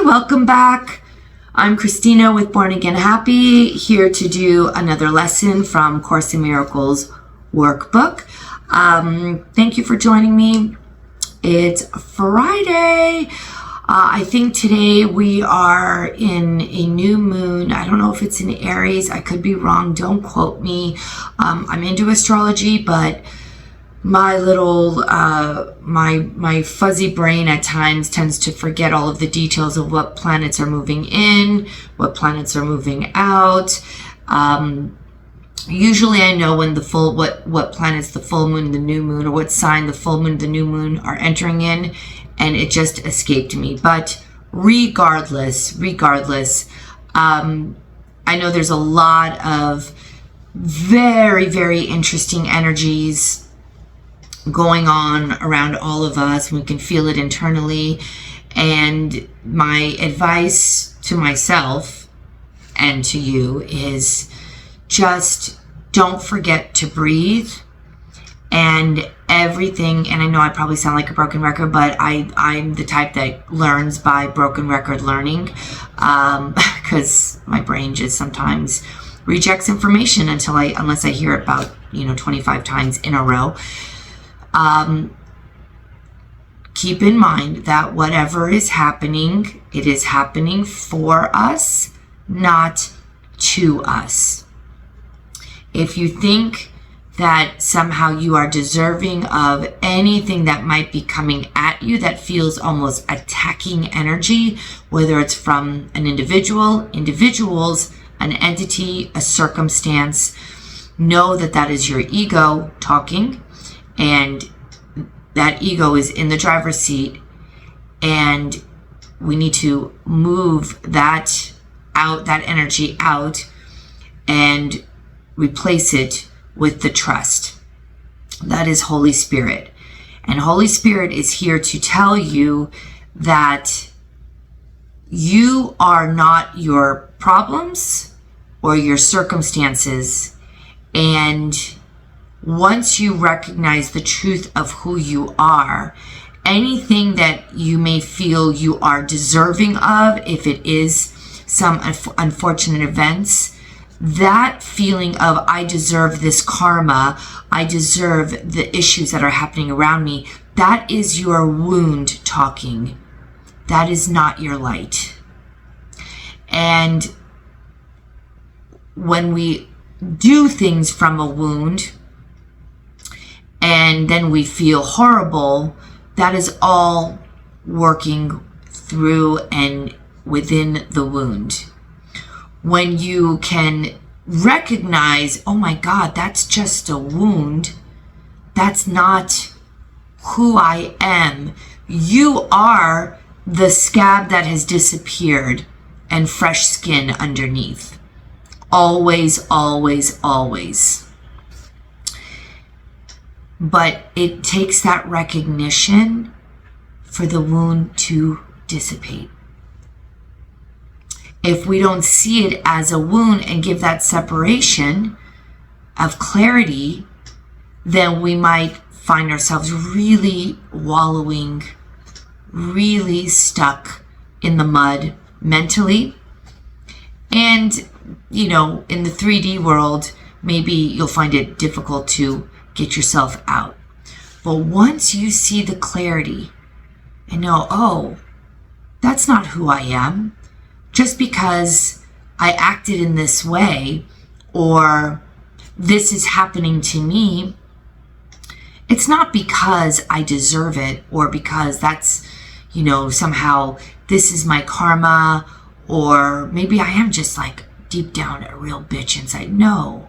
welcome back. I'm Christina with Born Again Happy, here to do another lesson from Course in Miracles workbook. Thank you for joining me. It's Friday. I think today we are in a new moon. I don't know if it's in Aries. I could be wrong. Don't quote me. I'm into astrology, but my little, my fuzzy brain at times tends to forget all of the details of what planets are moving in, what planets are moving out. Usually I know when what planets the full moon, the new moon, or what sign the full moon, the new moon are entering in, and it just escaped me. But regardless, I know there's a lot of very, very interesting energies going on around all of us. We can feel it internally. And my advice to myself and to you is just don't forget to breathe. And everything, and I know I probably sound like a broken record, but I'm the type that learns by broken record learning, because my brain just sometimes rejects information unless I hear it about 25 times in a row. Keep in mind that whatever is happening, it is happening for us, not to us. If you think that somehow you are deserving of anything that might be coming at you that feels almost attacking energy, whether it's from an individual, individuals, an entity, a circumstance, know that that is your ego talking. And that ego is in the driver's seat, and we need to move that out, that energy out, and replace it with the trust. That is Holy Spirit. And Holy Spirit is here to tell you that you are not your problems or your circumstances. And once you recognize the truth of who you are, anything that you may feel you are deserving of, if it is some unfortunate events, that feeling of I deserve this karma, I deserve the issues that are happening around me, that is your wound talking. That is not your light. And when we do things from a wound, and then we feel horrible, that is all working through and within the wound. When you can recognize, oh my God, that's just a wound, that's not who I am. You are the scab that has disappeared and fresh skin underneath. Always, always, always. But it takes that recognition for the wound to dissipate. If we don't see it as a wound and give that separation of clarity, then we might find ourselves really wallowing, really stuck in the mud mentally. And, in the 3D world, maybe you'll find it difficult to get yourself out. But once you see the clarity and know, oh, that's not who I am, just because I acted in this way or this is happening to me, it's not because I deserve it or because that's, somehow this is my karma, or maybe I am just like deep down a real bitch inside. No.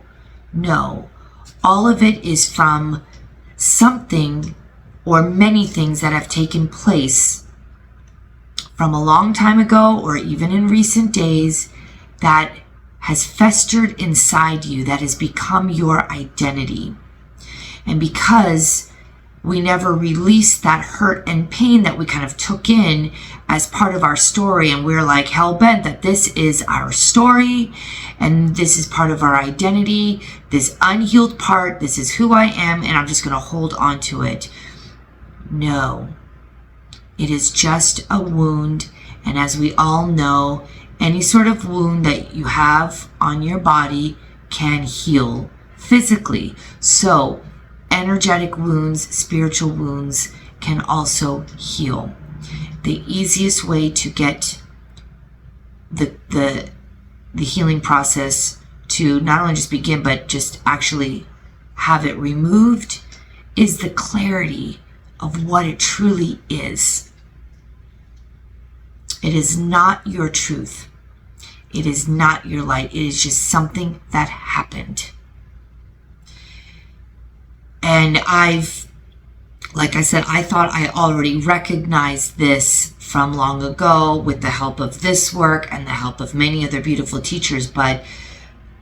All of it is from something or many things that have taken place from a long time ago or even in recent days that has festered inside you, that has become your identity. And because we never released that hurt and pain that we kind of took in as part of our story, and we're like hell-bent that this is our story and this is part of our identity, this unhealed part, this is who I am, and I'm just going to hold on to it. No, it is just a wound, And as we all know, any sort of wound that you have on your body can heal physically. So energetic wounds, spiritual wounds can also heal. The easiest way to get the healing process to not only just begin, but just actually have it removed is the clarity of what it truly is. It is not your truth. It is not your light. It is just something that happened. And like I said, I thought I already recognized this from long ago with the help of this work and the help of many other beautiful teachers, but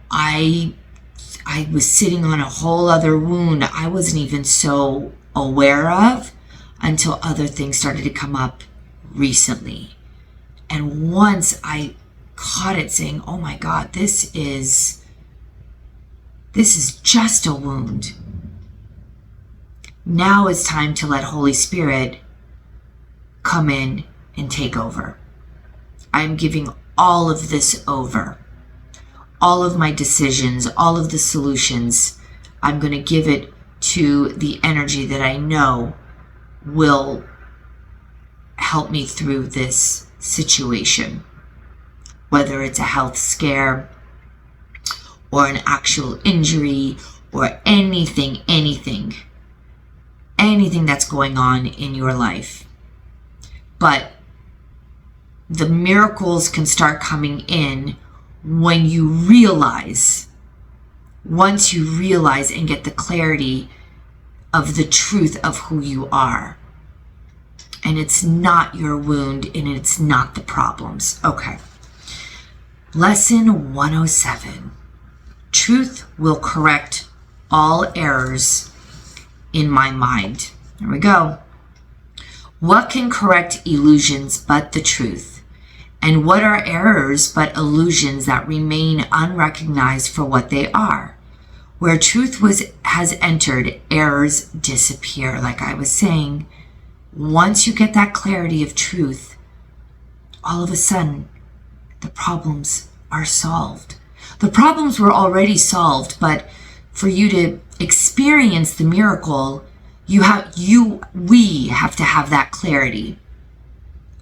I was sitting on a whole other wound I wasn't even so aware of until other things started to come up recently. And once I caught it saying, oh my God, this is just a wound. Now it's time to let Holy Spirit come in and take over. I'm giving all of this over. All of my decisions, all of the solutions, I'm going to give it to the energy that I know will help me through this situation. Whether it's a health scare or an actual injury or anything that's going on in your life. But the miracles can start coming in when you realize, once you realize and get the clarity of the truth of who you are. And it's not your wound and it's not the problems. Okay. Lesson 107. Truth will correct all errors in my mind. There we go. What can correct illusions but the truth? And what are errors but illusions that remain unrecognized for what they are? Where truth has entered, errors disappear. Like I was saying, once you get that clarity of truth, all of a sudden, the problems are solved. The problems were already solved, but for you to experience the miracle, we have to have that clarity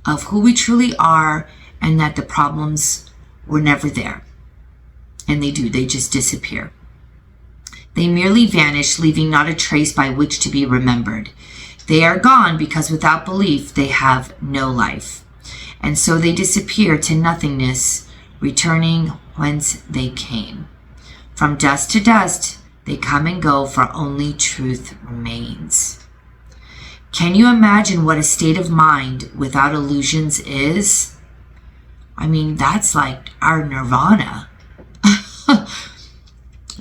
of who we truly are and that the problems were never there. And they just disappear. They merely vanish, leaving not a trace by which to be remembered. They are gone because without belief they have no life. And so they disappear to nothingness, returning whence they came. From dust to dust, they come and go, for only truth remains. Can you imagine what a state of mind without illusions is? I mean, that's like our nirvana.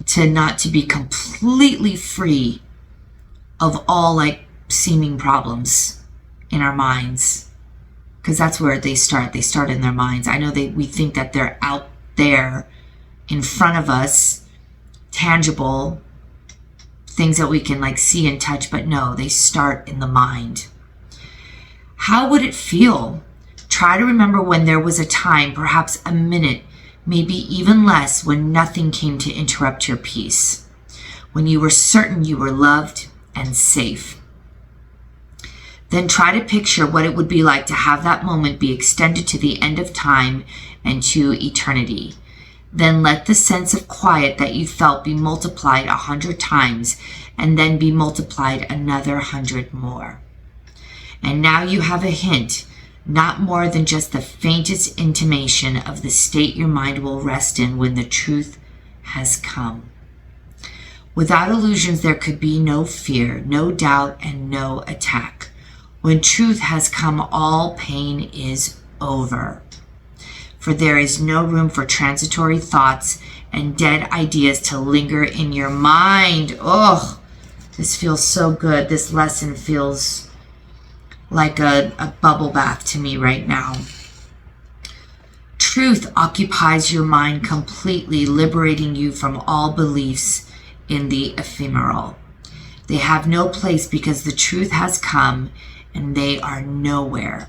To be completely free of all like seeming problems in our minds. Because that's where they start. They start in their minds. I know we think that they're out there in front of us, tangible things that we can like see and touch, but no, they start in the mind. How would it feel? Try to remember when there was a time, perhaps a minute, maybe even less, when nothing came to interrupt your peace, when you were certain you were loved and safe. Then try to picture what it would be like to have that moment be extended to the end of time and to eternity. Then let the sense of quiet that you felt be multiplied 100 times and then be multiplied another 100 more. And now you have a hint, not more than just the faintest intimation of the state your mind will rest in when the truth has come. Without illusions, there could be no fear, no doubt, and no attack. When truth has come, all pain is over. For there is no room for transitory thoughts and dead ideas to linger in your mind. Oh, this feels so good. This lesson feels like a bubble bath to me right now. Truth occupies your mind completely, liberating you from all beliefs in the ephemeral. They have no place because the truth has come and they are nowhere.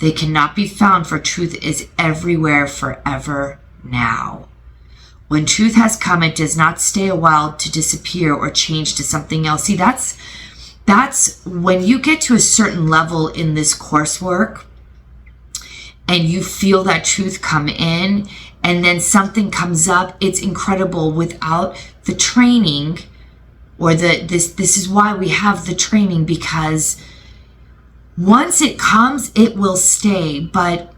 They cannot be found, for truth is everywhere forever now. When truth has come, it does not stay a while to disappear or change to something else. See, that's when you get to a certain level in this coursework and you feel that truth come in, and then something comes up. It's incredible. Without the training, or this is why we have the training, because once it comes, it will stay. But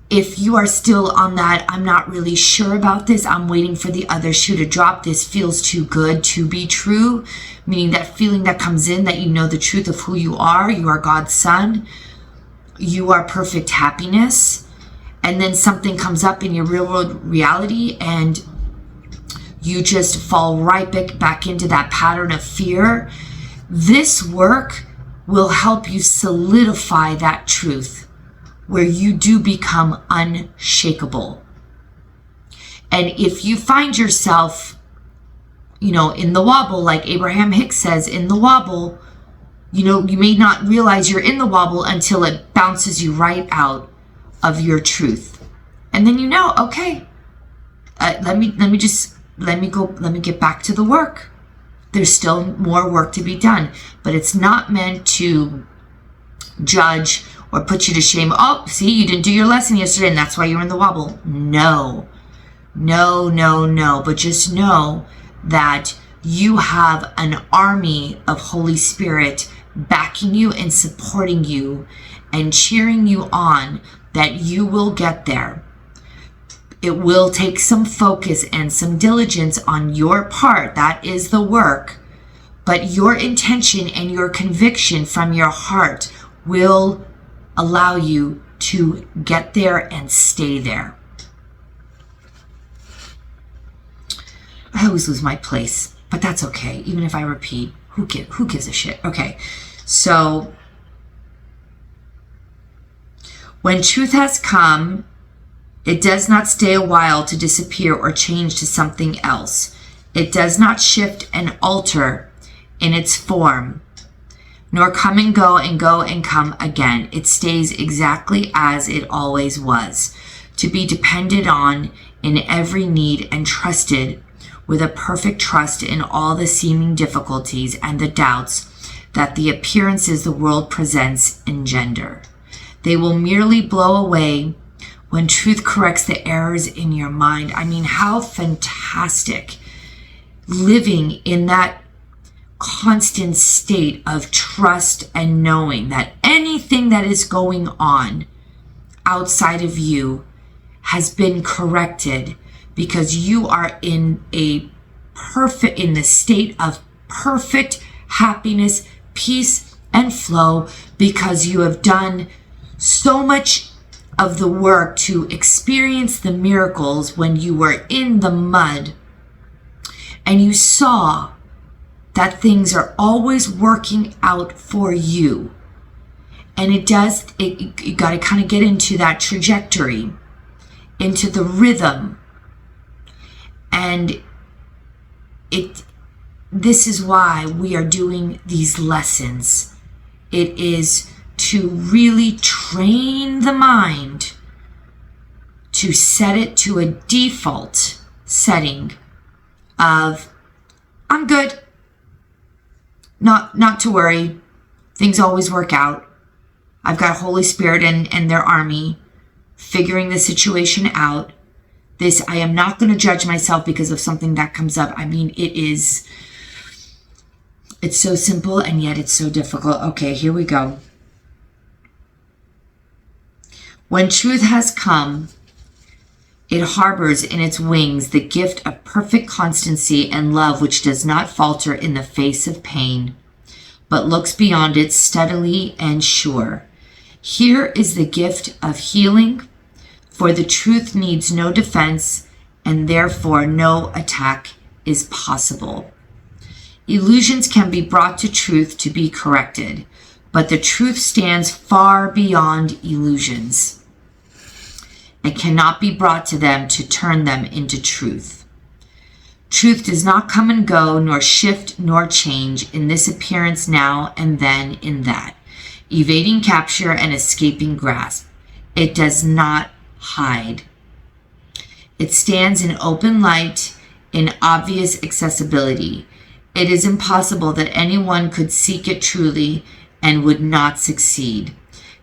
if you are still on that, I'm not really sure about this, I'm waiting for the other shoe to drop, this feels too good to be true, meaning that feeling that comes in, that you know the truth of who you are God's son, you are perfect happiness, and then something comes up in your real world reality and you just fall right back into that pattern of fear. This work will help you solidify that truth, where you do become unshakable. And if you find yourself, in the wobble, like Abraham Hicks says, in the wobble, you may not realize you're in the wobble until it bounces you right out of your truth. And then okay, let me get back to the work. There's still more work to be done, but it's not meant to judge or put you to shame. Oh, see, you didn't do your lesson yesterday and that's why you're in the wobble. No. But just know that you have an army of Holy Spirit backing you and supporting you and cheering you on, that you will get there. It will take some focus and some diligence on your part. That is the work. But your intention and your conviction from your heart will allow you to get there and stay there. I always lose my place, but that's okay. Even if I repeat, who gives a shit? Okay, so when truth has come, it does not stay a while to disappear or change to something else. It does not shift and alter in its form, nor come and go and come again. It stays exactly as it always was, to be depended on in every need and trusted with a perfect trust in all the seeming difficulties and the doubts that the appearances the world presents engender. They will merely blow away when truth corrects the errors in your mind. I mean, how fantastic living in that constant state of trust and knowing that anything that is going on outside of you has been corrected, because you are in the state of perfect happiness, peace, and flow, because you have done so much of the work to experience the miracles when you were in the mud and you saw that things are always working out for you. And you got to kind of get into that trajectory, into the rhythm. And this is why we are doing these lessons. It is to really train the mind to set it to a default setting of, I'm good, not to worry, things always work out. I've got Holy Spirit and their army figuring the situation out. I am not going to judge myself because of something that comes up. I mean, it's so simple and yet it's so difficult. Okay, here we go. When truth has come, it harbors in its wings the gift of perfect constancy and love, which does not falter in the face of pain, but looks beyond it steadily and sure. Here is the gift of healing, for the truth needs no defense, and therefore no attack is possible. Illusions can be brought to truth to be corrected, but the truth stands far beyond illusions and cannot be brought to them to turn them into truth. Truth does not come and go, nor shift, nor change in this appearance now and then in that, evading capture and escaping grasp. It does not hide. It stands in open light, in obvious accessibility. It is impossible that anyone could seek it truly and would not succeed.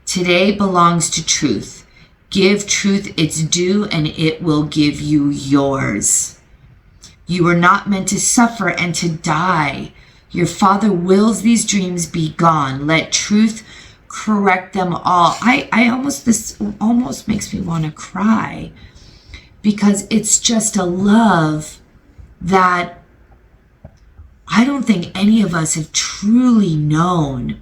Today belongs to truth. Give truth its due, and it will give you yours. You were not meant to suffer and to die. Your Father wills these dreams be gone. Let truth correct them all. This almost makes me want to cry, because it's just a love that I don't think any of us have truly known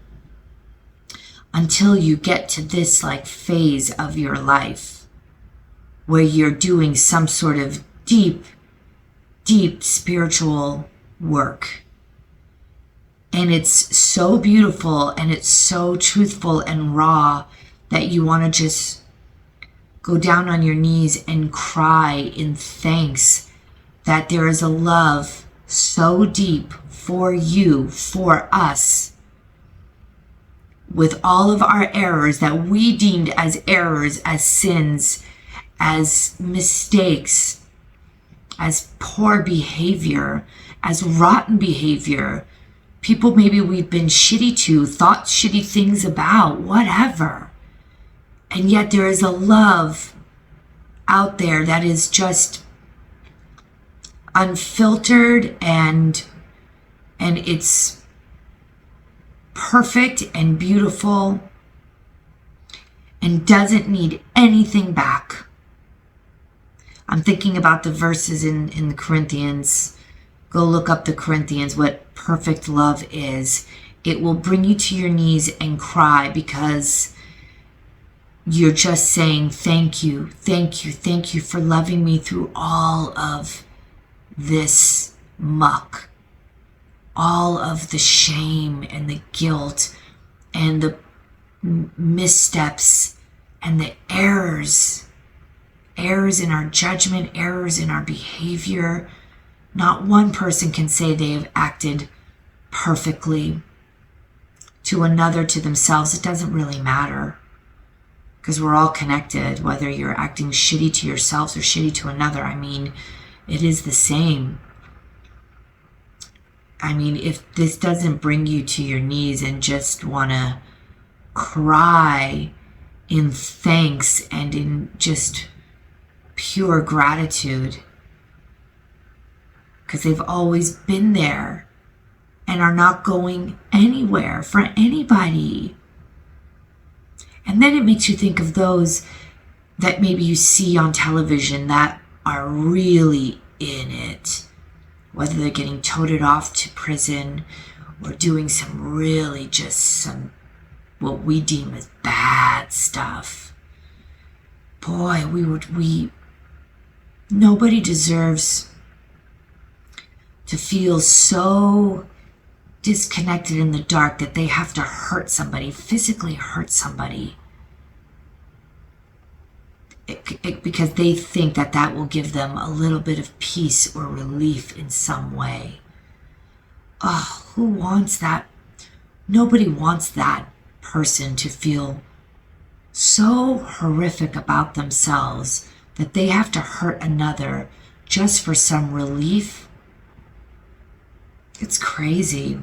until you get to this phase of your life where you're doing some sort of deep spiritual work. And it's so beautiful and it's so truthful and raw that you want to just go down on your knees and cry in thanks that there is a love so deep for you, for us, with all of our errors that we deemed as errors, as sins, as mistakes, as poor behavior, as rotten behavior, people maybe we've been shitty to, thought shitty things about, whatever. And yet there is a love out there that is just unfiltered and it's perfect and beautiful and doesn't need anything back. I'm thinking about the verses in the Corinthians. Go look up the Corinthians, what perfect love is. It will bring you to your knees and cry because you're just saying, thank you, thank you, thank you for loving me through all of this muck, all of the shame and the guilt and the missteps and the errors in our judgment, errors in our behavior. Not one person can say they have acted perfectly. To another, to themselves, it doesn't really matter, because we're all connected, whether you're acting shitty to yourselves or shitty to another. I mean, it is the same. I mean, if this doesn't bring you to your knees and just want to cry in thanks and in just pure gratitude, because they've always been there and are not going anywhere for anybody. And then it makes you think of those that maybe you see on television that are really in it, whether they're getting toted off to prison or doing some really just some what we deem as bad stuff. Boy, nobody deserves to feel so disconnected in the dark that they have to hurt somebody, physically hurt somebody, because they think that will give them a little bit of peace or relief in some way. Oh, who wants that? Nobody wants that person to feel so horrific about themselves that they have to hurt another just for some relief. It's crazy.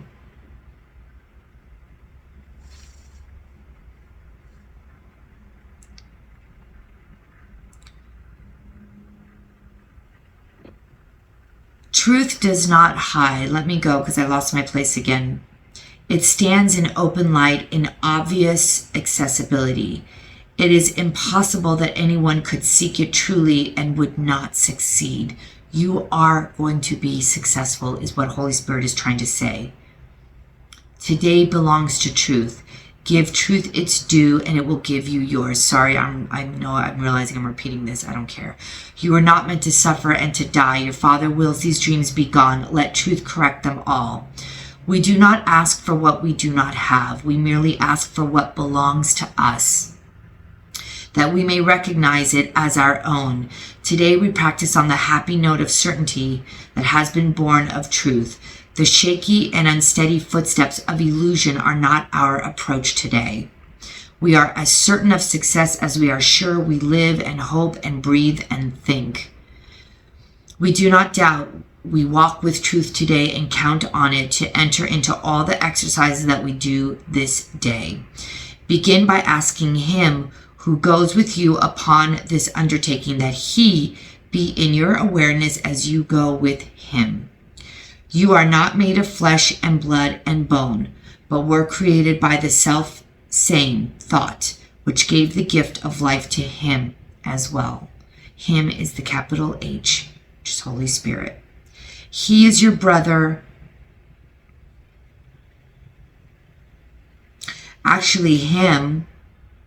Truth does not hide. Let me go because I lost my place again. It stands in open light, in obvious accessibility. It is impossible that anyone could seek it truly and would not succeed. You are going to be successful, is what Holy Spirit is trying to say. Today belongs to truth. Give truth its due, and it will give you yours. Sorry, I'm realizing I'm repeating this. I don't care. You are not meant to suffer and to die. Your Father wills these dreams be gone. Let truth correct them all. We do not ask for what we do not have. We merely ask for what belongs to us, that we may recognize it as our own. Today we practice on the happy note of certainty that has been born of truth. The shaky and unsteady footsteps of illusion are not our approach today. We are as certain of success as we are sure we live and hope and breathe and think. We do not doubt. We walk with truth today and count on it to enter into all the exercises that we do this day. Begin by asking him who goes with you upon this undertaking that he be in your awareness as you go with him. You are not made of flesh and blood and bone, but were created by the self-same thought, which gave the gift of life to him as well. Him is the capital H, which is Holy Spirit. He is your brother. Actually, him,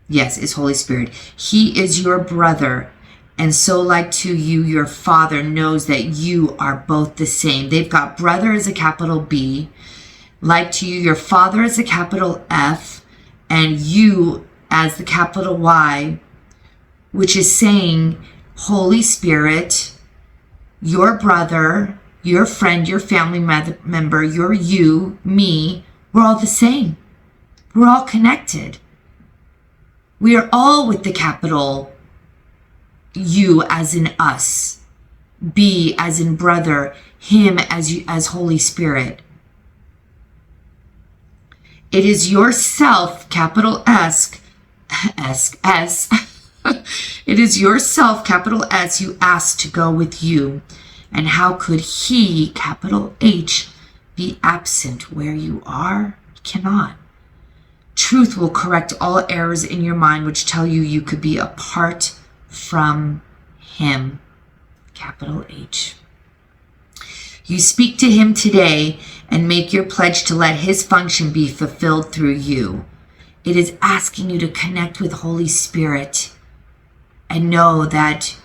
yes, is Holy Spirit. He is your brother. And so like to you, your father knows that you are both the same. They've got brother as a capital B. Like to you, your father as a capital F. And you as the capital Y, which is saying, Holy Spirit, your brother, your friend, your family member, your you, me, we're all the same. We're all connected. We are all with the capital U as in us, B as in brother, him as Holy Spirit. It is yourself, capital S. It is yourself, capital S, you asked to go with you. And how could he, capital H, be absent where you are? He cannot. Truth will correct all errors in your mind which tell you you could be apart from him, capital H. You speak to him today and make your pledge to let his function be fulfilled through you. It is asking you to connect with Holy Spirit and know that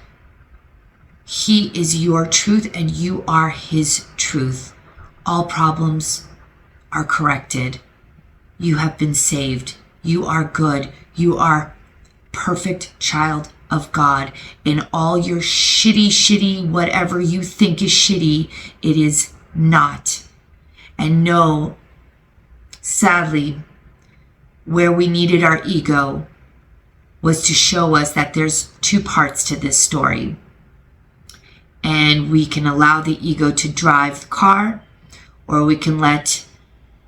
he is your truth and you are his truth. All problems are corrected. You have been saved. You are good. You are perfect child of God. In all your shitty, whatever you think is shitty, it is not. And no, sadly, where we needed our ego was to show us that there's two parts to this story. And we can allow the ego to drive the car, or we can let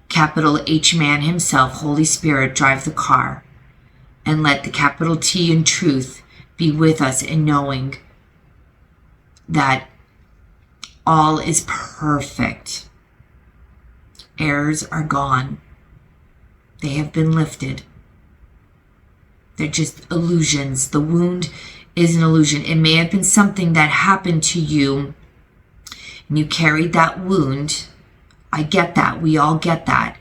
capital H man himself, Holy Spirit, drive the car, and let the capital T in truth be with us in knowing that all is perfect. Errors are gone. They have been lifted. They're just illusions. The wound is an illusion. It may have been something that happened to you and you carried that wound. I get that. We all get that.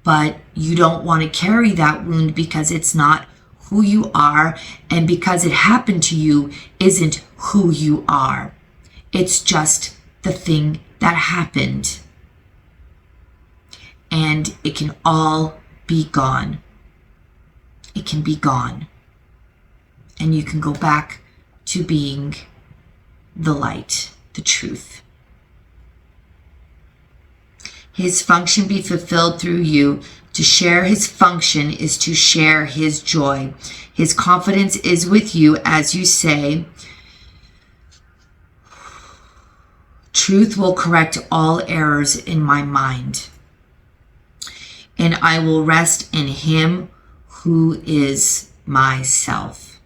But you don't want to carry that wound because it's not who you are, and because it happened to you isn't who you are. It's just the thing that happened. And it can all be gone. It can be gone. And you can go back to being the light, the truth. His function be fulfilled through you. To share his function is to share his joy. His confidence is with you as you say, truth will correct all errors in my mind. And I will rest in him who is myself.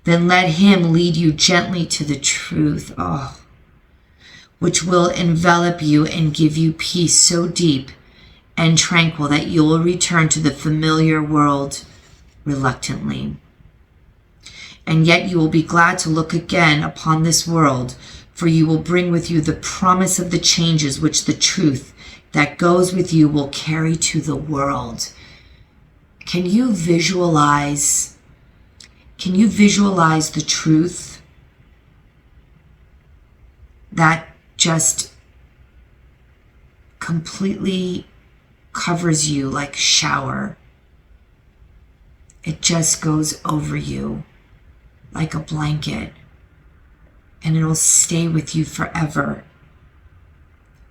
Then let him lead you gently to the truth, which will envelop you and give you peace so deep and tranquil that you will return to the familiar world reluctantly. And yet you will be glad to look again upon this world, for you will bring with you the promise of the changes which the truth that goes with you will carry to the world. Can you visualize the truth that just completely covers you like a shower? It just goes over you like a blanket, and it'll stay with you forever.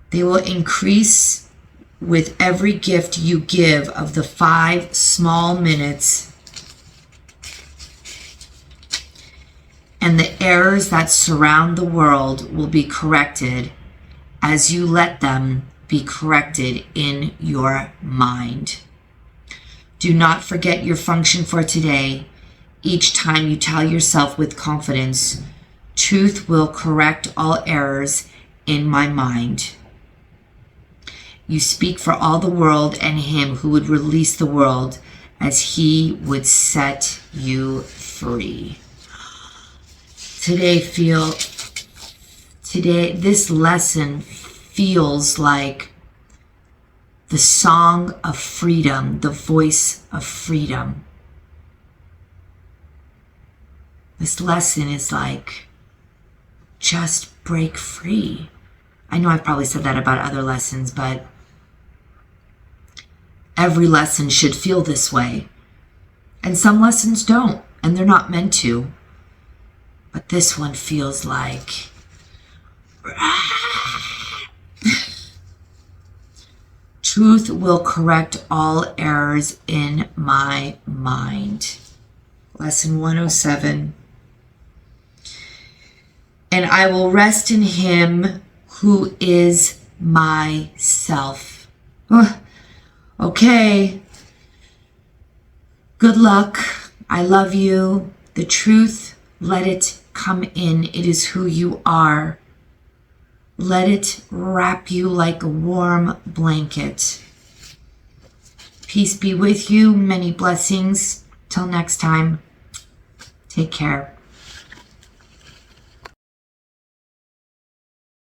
They will increase with every gift you give of the 5 small minutes, and the errors that surround the world will be corrected as you let them be corrected in your mind. Do not forget your function for today. Each time you tell yourself with confidence, truth will correct all errors in my mind. You speak for all the world and him who would release the world as he would set you free. Today, this lesson feels like the song of freedom, the voice of freedom. This lesson is like, just break free. I know I've probably said that about other lessons, but every lesson should feel this way. And some lessons don't, and they're not meant to. But this one feels like, truth will correct all errors in my mind. Lesson 107. And I will rest in him who is myself. Okay. Good luck. I love you. The truth, let it come in. It is who you are. Let it wrap you like a warm blanket. Peace be with you. Many blessings. Till next time. Take care.